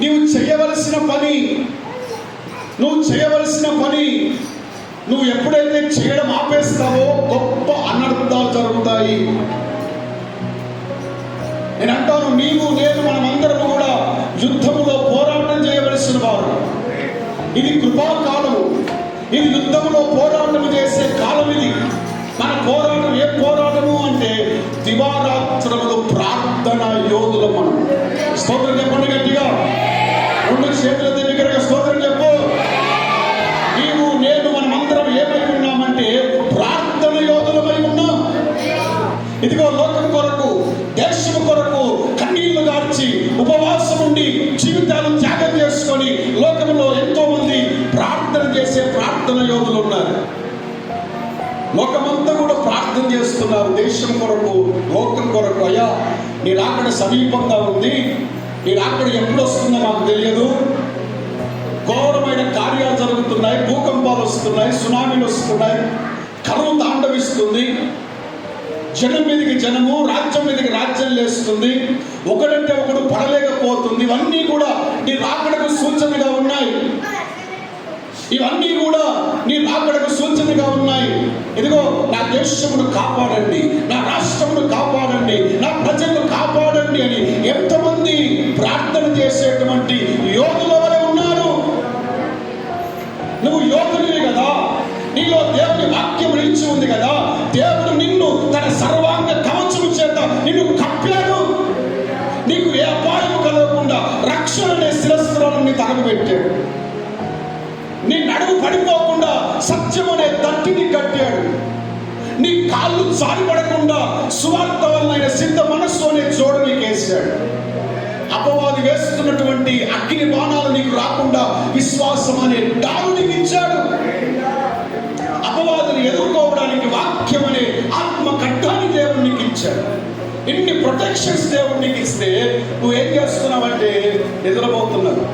నువ్వు చేయవలసిన పని నువ్వు ఎప్పుడైతే చేయడం ఆపేస్తావో గొప్ప అనర్థాలు జరుగుతాయి. నేను అంటాను, నీవు నేను మనమందరం కూడా యుద్ధములో పోరాటం చేయవలసిన వారు. ఇది కృపాకాలము, ఇది యుద్ధములో పోరాటం చేసే కాలం. ఇది మన పోరాటం ఏ పోరాటము అంటే దివారాత్రములు ప్రార్థన యోధులు మనం. స్తోత్రం చెప్పండి గట్టిగా, రెండు చేతుల దగ్గరగా స్తోత్రం చెప్పు. నీవు నేను మనమందరం ఏమై ఉన్నామంటే ప్రార్థన యోధులమై ఉన్నాం. ఇదిగో లోకం కొరకు, దేశం కొరకు కన్నీళ్లు గార్చి ఉపవాసం ఉండి జీవితాలు త్యాగం చేసుకొని లోకంలో ఎంతో మంది ప్రార్థన చేసే ప్రార్థన యోధులు ఉన్నారు. లోకమంతా కూడా ప్రార్థన చేస్తున్నారు దేశం కొరకు, లోకం కొరకు. అయ్యా, నీ రాకడ సమీపంగా ఉంది, నీ రాకడ ఎప్పుడు వస్తుందో మాకు తెలియదు. ఘోరమైన కార్యాలు జరుగుతున్నాయి, భూకంపాలు వస్తున్నాయి, సునామీలు వస్తున్నాయి, కరువు తాండవిస్తుంది, జనం మీదకి జనము, రాజ్యం మీదకి రాజ్యం లేస్తుంది, ఒకడంటే ఒకడు పడలేకపోతుంది. ఇవన్నీ కూడా నీ రాకడకు సూచనగా ఉన్నాయి. ఇవన్నీ కూడా నీ రాకడకు సూచనగా ఉన్నాయి. ఇదిగో నా దేశమును కాపాడండి, నా రాష్ట్రమును కాపాడండి, నా ప్రజలను కాపాడండి అని ఎంతమంది ప్రార్థన చేసేటువంటి యోధుల వలె ఉన్నారు. నువ్వు యోధుడివి కదా, నీలో దేవుని వాక్యం నిలిచి ఉంది కదా. దేవుడు నిన్ను తన సర్వాంగ కవచము చేత నిన్ను కప్పాడు. నీకు ఏ అపాయం కలగకుండా రక్షణ అనే శిరస్త్రాలను తనకు పెట్టాడు. నీ నడుము పడిపోకుండా సత్యం అనే తట్టిని కట్టాడు. నీ కాళ్ళు జారిపడకుండా సువార్త వలన సిద్ధ మనస్సు అనే జోడు నీకు వేశాడు. అపవాది వేస్తున్నటువంటి అగ్ని బాణాలు నీకు రాకుండా విశ్వాసం అనే డాలు నీకు ఇచ్చాడు. అపవాదిని ఎదుర్కోవడానికి వాక్యం అనే ఆత్మ ఖడ్గాన్ని దేవుడు నీకు ఇచ్చాడు. ఇన్ని ప్రొటెక్షన్స్ దేవుడు నీకు ఇస్తే నువ్వు ఏం చేస్తున్నావంటే నిద్రపోతున్నావు.